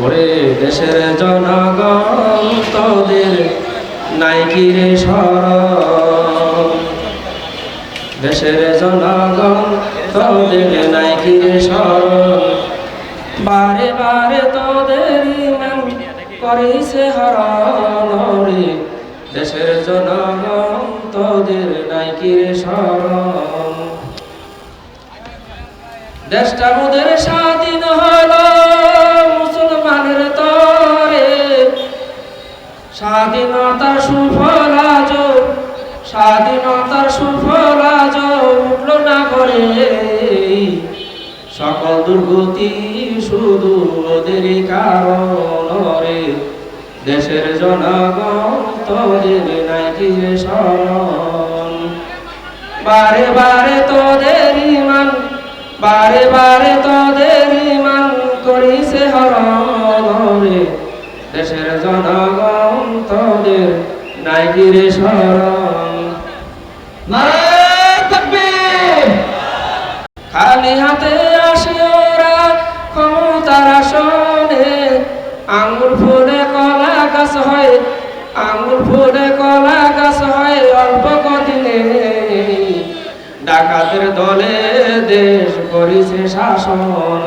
ওরে দেশের জনগণ তোদের নাই কি রে শরণ, দেশের জনগণ তোদের নাই কি রে শরণ, বারে বারে তোদের ইমান করিছে হরণ। রে দেশের জনগণ তোদের নাই কি রে শরণ। দেশটা মোদের স্বাধীন হলো মুসলমানের তরে, স্বাধীনতার সুফল আজ, স্বাধীনতার সুফল আজ উঠল না করে। সকল দুর্গতি শুধু ওদেরই কারণ। রে দেশের জনগণ তোদের নাই কি রে শরণ, বারে বারে তোদের ইমান, বারে বারে তোদের ইমান করিছে হরণ। রে দেশের জনগণ তোদের নাই কি রে শরণ। নারায়ে তাকবীর। খালি হাতে আসে ওরা ক্ষমতার আসনে, আঙ্গুর ফুলে কলা গাছ হয়, আঙ্গুর ফুলে কলা গাছ হয় অল্প কদিনে। ডাকাতের দলে দেশ করিছে শাসন।